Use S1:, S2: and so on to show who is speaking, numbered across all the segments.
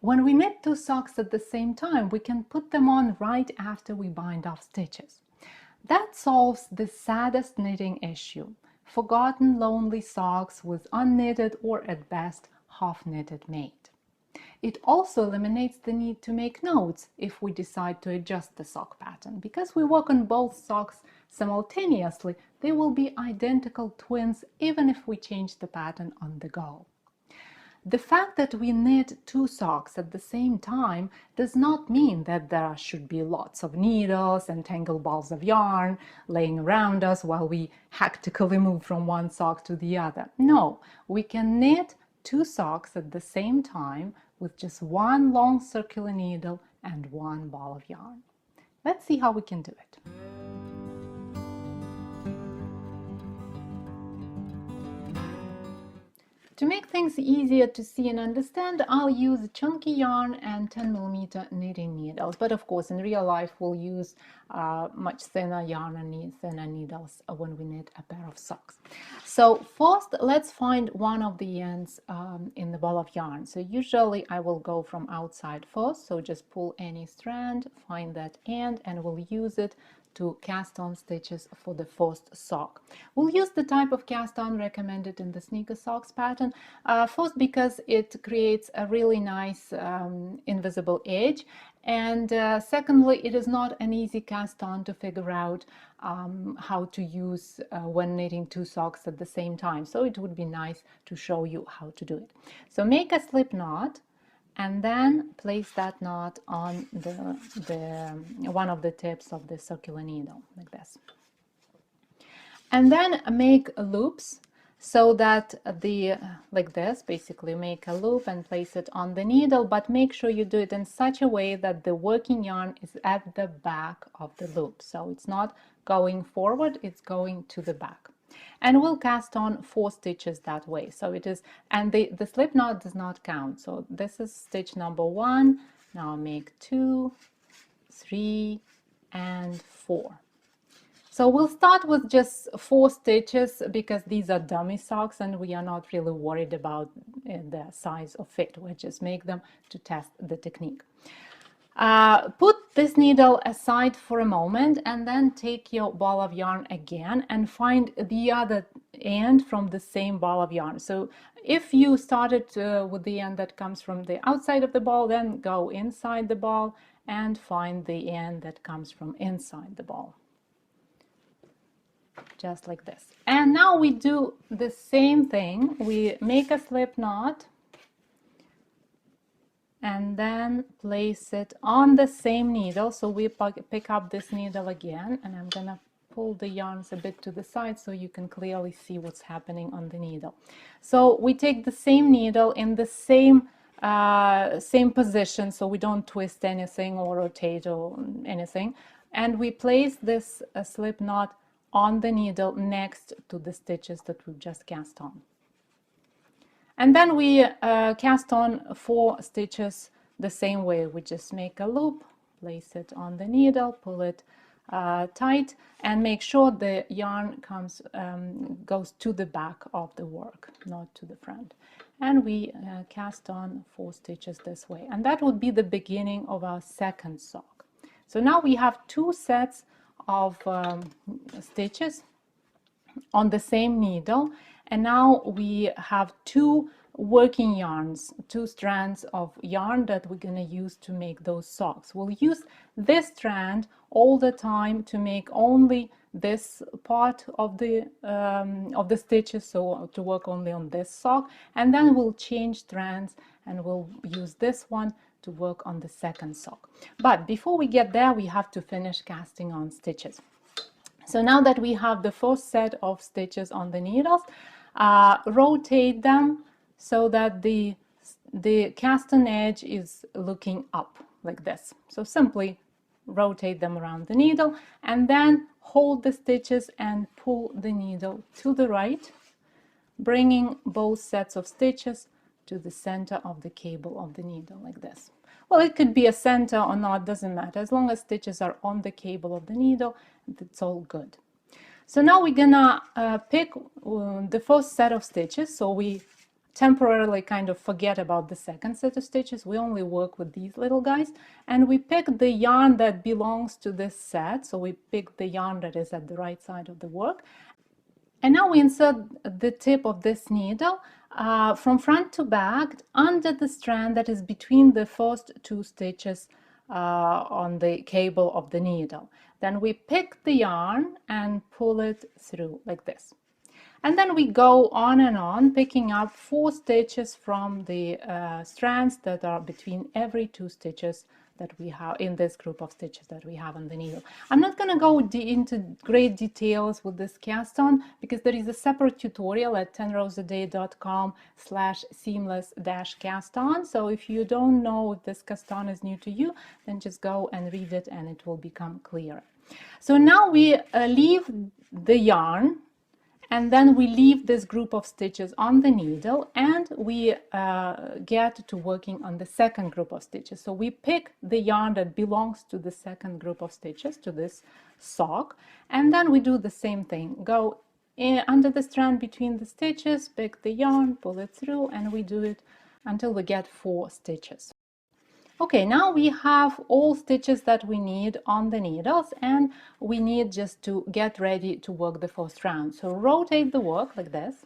S1: When we knit two socks at the same time, we can put them on right after we bind off stitches. That solves the saddest knitting issue: forgotten lonely socks with unknitted or at best half-knitted mate. It also eliminates the need to make notes if we decide to adjust the sock pattern. Because we work on both socks simultaneously, they will be identical twins even if we change the pattern on the go. The fact that we knit two socks at the same time does not mean that there should be lots of needles and tangled balls of yarn laying around us while we hectically move from one sock to the other. No, we can knit two socks at the same time with just one long circular needle and one ball of yarn. Let's see how we can do it. To make things easier to see and understand, I'll use chunky yarn and 10mm knitting needles. But of course, in real life, we'll use much thinner yarn and thinner needles when we knit a pair of socks. So first, let's find one of the ends in the ball of yarn. So usually I will go from outside first. So just pull any strand, find that end, and we'll use it to cast on stitches for the first sock. We'll use the type of cast on recommended in the sneaker socks pattern, first because it creates a really nice invisible edge, and secondly, it is not an easy cast on to figure out how to use when knitting two socks at the same time. So it would be nice to show you how to do it. So make a slip knot and then place that knot on the one of the tips of the circular needle, like this. And then make loops so that like this, basically make a loop and place it on the needle, but make sure you do it in such a way that the working yarn is at the back of the loop. So it's not going forward, it's going to the back. And we'll cast on 4 stitches that way. So it is, and the slip knot does not count. So this is stitch number 1. Now make 2, 3, and 4. So we'll start with just 4 stitches because these are dummy socks and we are not really worried about the size or fit. We just make them to test the technique. Put this needle aside for a moment and then take your ball of yarn again and find the other end from the same ball of yarn. So if you started with the end that comes from the outside of the ball, then go inside the ball and find the end that comes from inside the ball. Just like this. And now we do the same thing. We make a slip knot and then place it on the same needle. So we pick up this needle again, and I'm gonna pull the yarns a bit to the side so you can clearly see what's happening on the needle. So we take the same needle in the same position, so we don't twist anything or rotate or anything, and we place this slip knot on the needle next to the stitches that we've just cast on. And then we cast on 4 stitches the same way. We just make a loop, place it on the needle, pull it tight, and make sure the yarn goes to the back of the work, not to the front. And we cast on 4 stitches this way. And that would be the beginning of our second sock. So now we have 2 sets of stitches on the same needle, and now we have 2 working yarns, 2 strands of yarn that we're going to use to make those socks. We'll use this strand all the time to make only this part of the stitches, so to work only on this sock, and then we'll change strands and we'll use this one to work on the second sock. But before we get there, we have to finish casting on stitches. So now that we have the first set of stitches on the needles, rotate them so that the cast on edge is looking up like this. So simply rotate them around the needle and then hold the stitches and pull the needle to the right, bringing both sets of stitches to the center of the cable of the needle like this. Well, it could be a center or not, doesn't matter. As long as stitches are on the cable of the needle, it's all good. So now we're gonna pick the first set of stitches. So we temporarily kind of forget about the second set of stitches. We only work with these little guys, and we pick the yarn that belongs to this set. So we pick the yarn that is at the right side of the work, and now we insert the tip of this needle from front to back under the strand that is between the first two stitches on the cable of the needle. Then we pick the yarn and pull it through like this. And then we go on and on, picking up 4 stitches from the strands that are between every 2 stitches that we have in this group of stitches that we have on the needle. I'm not going to go into great details with this cast on because there is a separate tutorial at 10rowsaday.com/seamless-cast on. So if you don't know if this cast on is new to you, then just go and read it and it will become clearer. So now we leave the yarn, and then we leave this group of stitches on the needle, and we get to working on the second group of stitches. So we pick the yarn that belongs to the second group of stitches, to this sock, and then we do the same thing. Go under the strand between the stitches, pick the yarn, pull it through, and we do it until we get 4 stitches. Okay, now we have all stitches that we need on the needles, and we need just to get ready to work the first round. So rotate the work like this,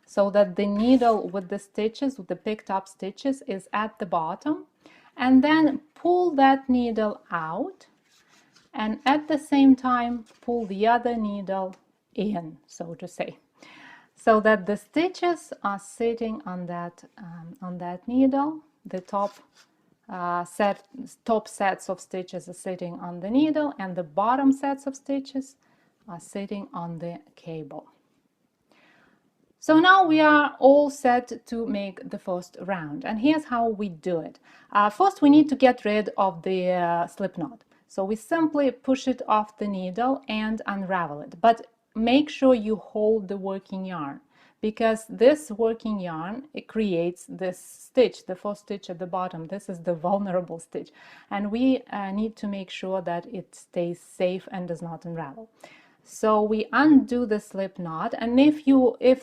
S1: so that the needle with the stitches, with the picked up stitches, is at the bottom, and then pull that needle out, and at the same time pull the other needle in, so to say, so that the stitches are sitting on that needle. The top sets of stitches are sitting on the needle, and the bottom sets of stitches are sitting on the cable. So now we are all set to make the first round, and here's how we do it. First, we need to get rid of the slip knot. So we simply push it off the needle and unravel it, but make sure you hold the working yarn, because this working yarn, it creates this stitch, the first stitch at the bottom. This is the vulnerable stitch, and we need to make sure that it stays safe and does not unravel. So we undo the slip knot, and if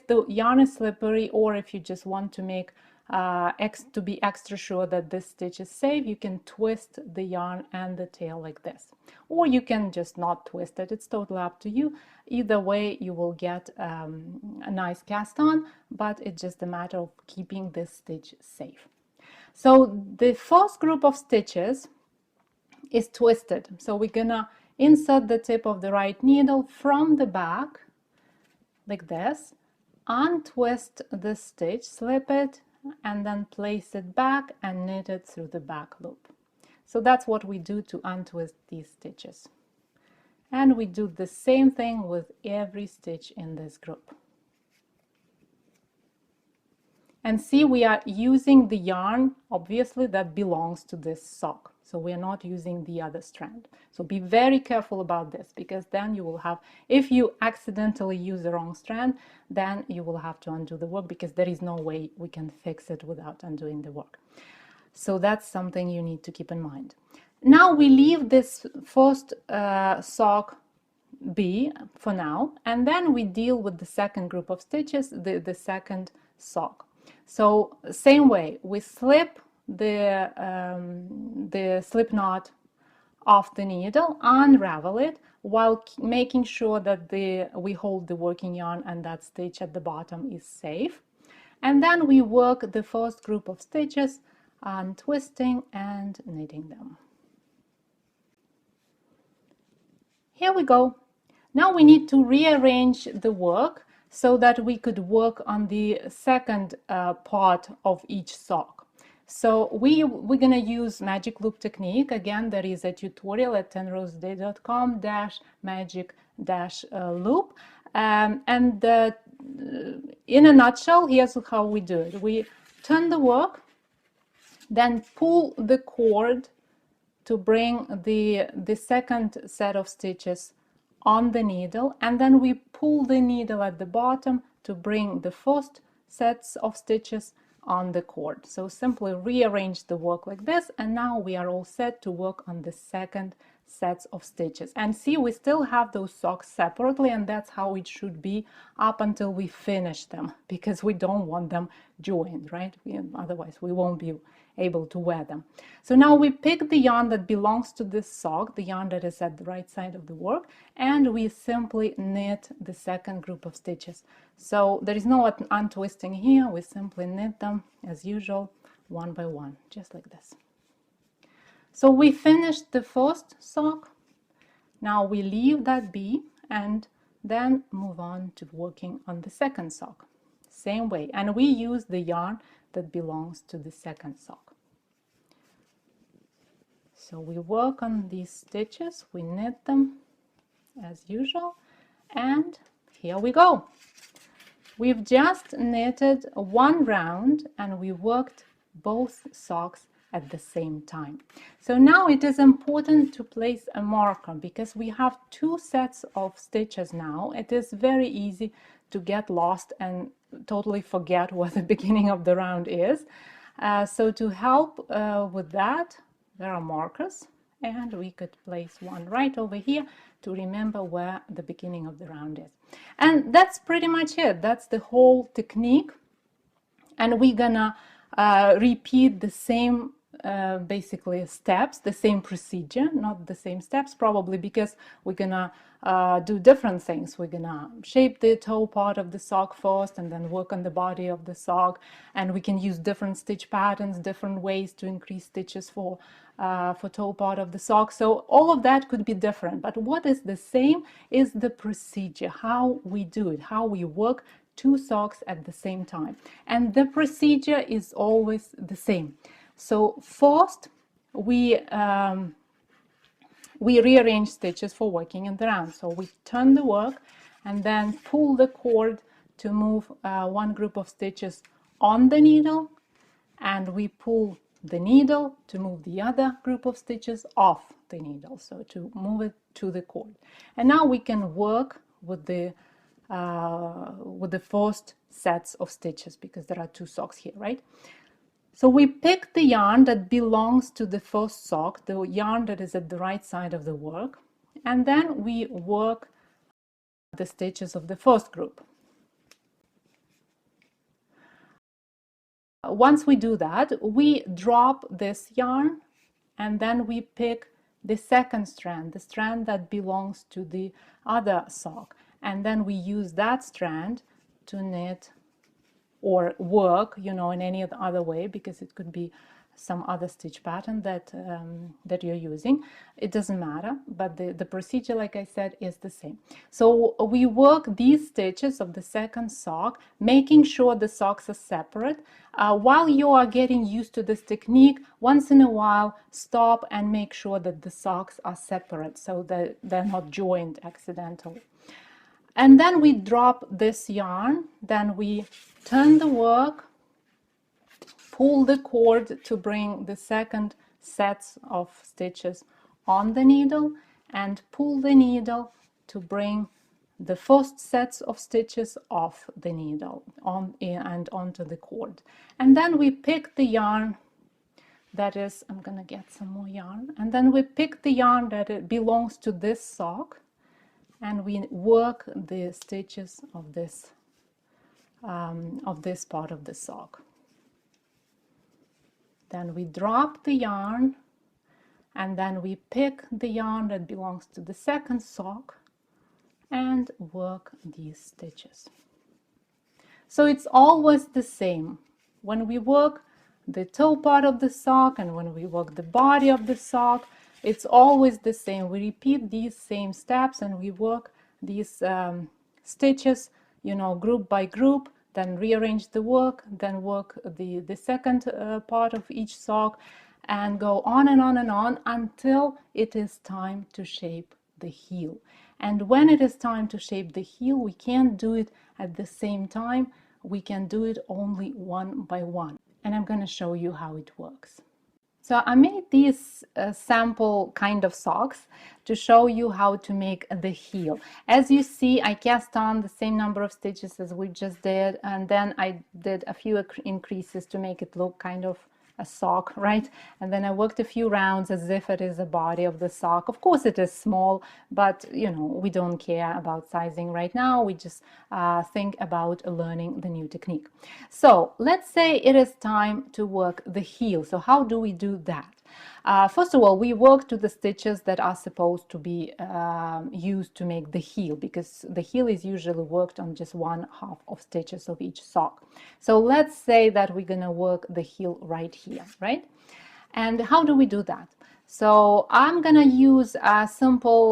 S1: the yarn is slippery, or if you just want to make to be extra sure that this stitch is safe, you can twist the yarn and the tail like this, or you can just not twist it. It's totally up to you. Either way, you will get a nice cast on, but it's just a matter of keeping this stitch safe. So the first group of stitches is twisted, so we're gonna insert the tip of the right needle from the back like this, untwist the stitch, slip it, and then place it back and knit it through the back loop. So that's what we do to untwist these stitches. And we do the same thing with every stitch in this group. And see, we are using the yarn, obviously, that belongs to this sock. So we are not using the other strand. So be very careful about this, because then you will have, if you accidentally use the wrong strand, then you will have to undo the work, because there is no way we can fix it without undoing the work. So that's something you need to keep in mind. Now we leave this first sock be for now, and then we deal with the second group of stitches, the second sock. So same way, we slip the slip knot off the needle, unravel it, while making sure that we hold the working yarn and that stitch at the bottom is safe. And then we work the first group of stitches, untwisting and knitting them. Here we go. Now we need to rearrange the work so that we could work on the second part of each sock. So we're going to use magic loop technique. Again, there is a tutorial at 10rowsaday.com/magic-loop. And in a nutshell, here's how we do it. We turn the work, then pull the cord to bring the second set of stitches on the needle, and then we pull the needle at the bottom to bring the first sets of stitches on the cord. So simply rearrange the work like this, and now we are all set to work on the second sets of stitches. And see, we still have those socks separately, and that's how it should be up until we finish them, because we don't want them joined, right? Otherwise we won't be able to wear them. So now we pick the yarn that belongs to this sock, the yarn that is at the right side of the work, and we simply knit the second group of stitches. So there is no untwisting here, we simply knit them as usual, one by one, just like this. So we finished the first sock. Now we leave that be and then move on to working on the second sock. Same way, and we use the yarn that belongs to the second sock. So we work on these stitches, we knit them as usual, and here we go. We've just knitted one round and we worked both socks at the same time. So now it is important to place a marker because we have two sets of stitches now. It is very easy to get lost and totally forget what the beginning of the round is. So to help with that, there are markers, and we could place one right over here to remember where the beginning of the round is. And that's pretty much it. That's the whole technique. And we're gonna repeat the same basically steps, the same procedure, not the same steps probably, because we're gonna do different things. We're gonna shape the toe part of the sock first and then work on the body of the sock, and we can use different stitch patterns, different ways to increase stitches for toe part of the sock. So all of that could be different, but what is the same is the procedure, how we do it, how we work two socks at the same time. And the procedure is always the same. So first we rearrange stitches for working in the round. So we turn the work and then pull the cord to move one group of stitches on the needle, and we pull the needle to move the other group of stitches off the needle, so to move it to the cord. And now we can work with the first sets of stitches, because there are two socks here, right? So we pick the yarn that belongs to the first sock, the yarn that is at the right side of the work, and then we work the stitches of the first group. Once we do that, we drop this yarn and then we pick the second strand, the strand that belongs to the other sock, and then we use that strand to knit or work, you know, in any other way, because it could be some other stitch pattern that that you're using. It doesn't matter, but the procedure, like I said, is the same. So we work these stitches of the second sock, making sure the socks are separate. While you are getting used to this technique, once in a while stop and make sure that the socks are separate so that they're not joined accidentally. And then we drop this yarn, then we turn the work, pull the cord to bring the second sets of stitches on the needle, and pull the needle to bring the first sets of stitches off the needle and onto the cord. And then we pick the yarn that is, I'm gonna get some more yarn, and then we pick the yarn that it belongs to this sock, and we work the stitches of this part of the sock. Then we drop the yarn, and then we pick the yarn that belongs to the second sock and work these stitches. So it's always the same. When we work the toe part of the sock and when we work the body of the sock, it's always the same. We repeat these same steps and we work these stitches, you know, group by group, then rearrange the work, then work the second part of each sock, and go on and on and on until it is time to shape the heel. And when it is time to shape the heel, we can't do it at the same time. We can do it only one by one. And I'm going to show you how it works. So I made these sample kind of socks to show you how to make the heel. As you see, I cast on the same number of stitches as we just did, and then I did a few increases to make it look kind of a sock, right? And then I worked a few rounds as if it is the body of the sock. Of course it is small, but you know, we don't care about sizing right now. We just think about learning the new technique. So let's say it is time to work the heel. So how do we do that? First of all, we work to the stitches that are supposed to be used to make the heel, because the heel is usually worked on just 1/2 of stitches of each sock. So let's say that we're gonna work the heel right here, right? And how do we do that? So I'm gonna use a simple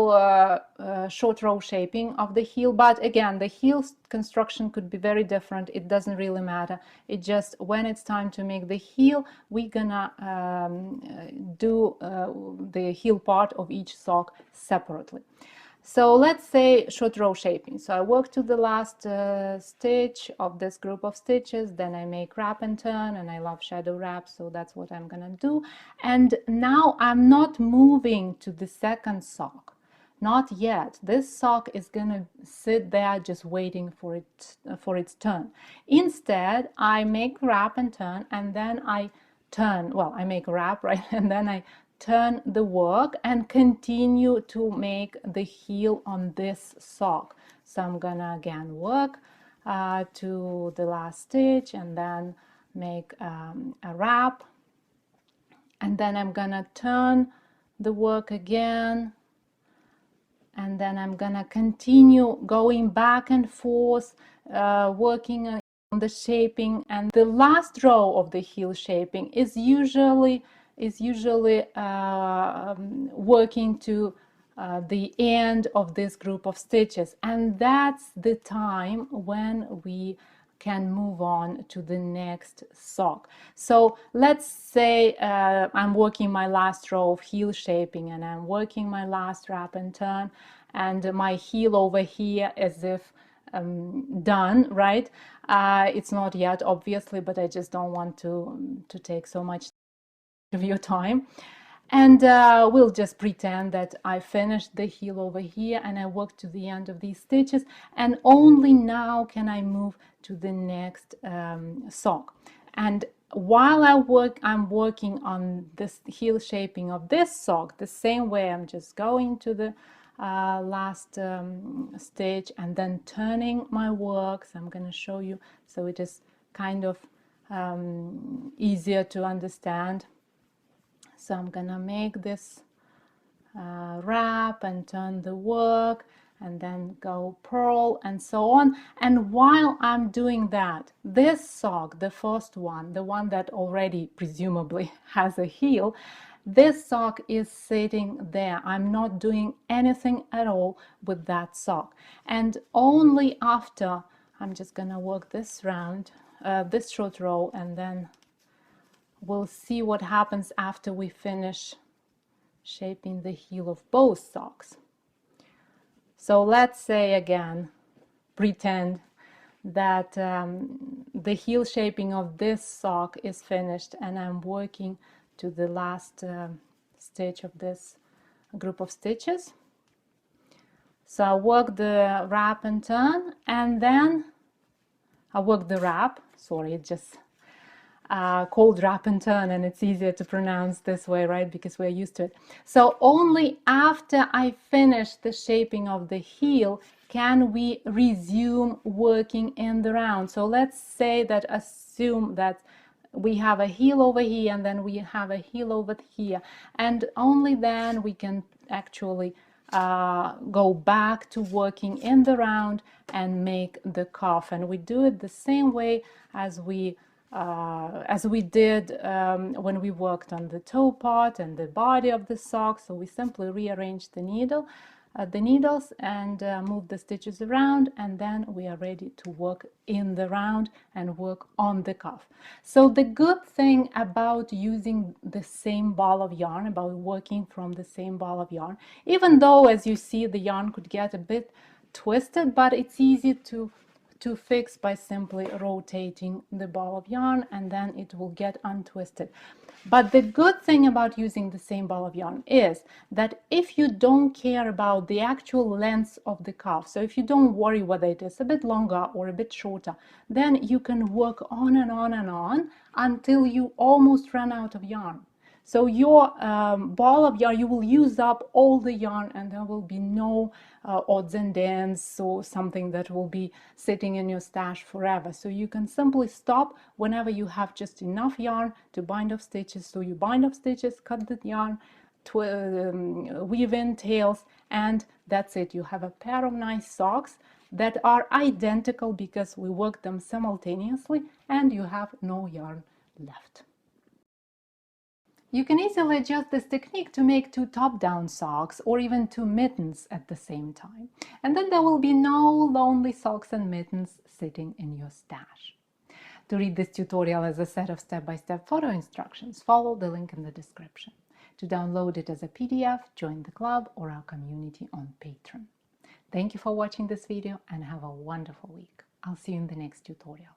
S1: short row shaping of the heel, but again, the heel construction could be very different. It doesn't really matter. It just, when it's time to make the heel, we're gonna do the heel part of each sock separately. So let's say short row shaping. So I work to the last stitch of this group of stitches, then I make wrap and turn, and I love shadow wrap, so that's what I'm gonna do. And now I'm not moving to the second sock, not yet. This sock is gonna sit there just waiting for its turn. Instead, I make wrap and turn, and then I turn, well, I make wrap, right, and then I turn the work and continue to make the heel on this sock. So I'm gonna again work to the last stitch and then make a wrap, and then I'm gonna turn the work again, and then I'm gonna continue going back and forth working on the shaping. And the last row of the heel shaping is usually working to the end of this group of stitches, and that's the time when we can move on to the next sock. So let's say I'm working my last row of heel shaping, and I'm working my last wrap and turn, and my heel over here as if done, right? It's not yet, obviously, but I just don't want to take so much of your time. And we'll just pretend that I finished the heel over here and I worked to the end of these stitches, and only now can I move to the next sock. And while I'm working on this heel shaping of this sock, the same way I'm just going to the last stitch and then turning my work. So I'm going to show you so it is kind of easier to understand. So I'm gonna make this wrap and turn the work and then go purl and so on. And while I'm doing that, this sock, the first one, the one that already presumably has a heel, this sock is sitting there. I'm not doing anything at all with that sock. And only after, I'm just gonna work this round, this short row, and then we'll see what happens after we finish shaping the heel of both socks. So let's say again, pretend that the heel shaping of this sock is finished and I'm working to the last stitch of this group of stitches. So I work the wrap and turn, and then I work the wrap, sorry, it just called wrap and turn, and it's easier to pronounce this way, right, because we're used to it. So only after I finish the shaping of the heel can we resume working in the round. So let's say that, assume that we have a heel over here and then we have a heel over here, and only then we can actually go back to working in the round and make the cuff. And we do it the same way as we did when we worked on the toe part and the body of the sock. So we simply rearrange the needles and move the stitches around, and then we are ready to work in the round and work on the cuff. So the good thing about using the same ball of yarn, about working from the same ball of yarn, even though as you see the yarn could get a bit twisted, but it's easy to to fix by simply rotating the ball of yarn, and then it will get untwisted. But the good thing about using the same ball of yarn is that if you don't care about the actual length of the cuff, so if you don't worry whether it is a bit longer or a bit shorter, then you can work on and on and on until you almost run out of yarn. So your ball of yarn, you will use up all the yarn, and there will be no odds and ends or something that will be sitting in your stash forever. So you can simply stop whenever you have just enough yarn to bind off stitches. So you bind off stitches, cut the yarn, weave in tails, and that's it. You have a pair of nice socks that are identical because we work them simultaneously, and you have no yarn left. You can easily adjust this technique to make 2 top-down socks or even 2 mittens at the same time. And then there will be no lonely socks and mittens sitting in your stash. To read this tutorial as a set of step-by-step photo instructions, follow the link in the description. To download it as a PDF, join the club or our community on Patreon. Thank you for watching this video and have a wonderful week. I'll see you in the next tutorial.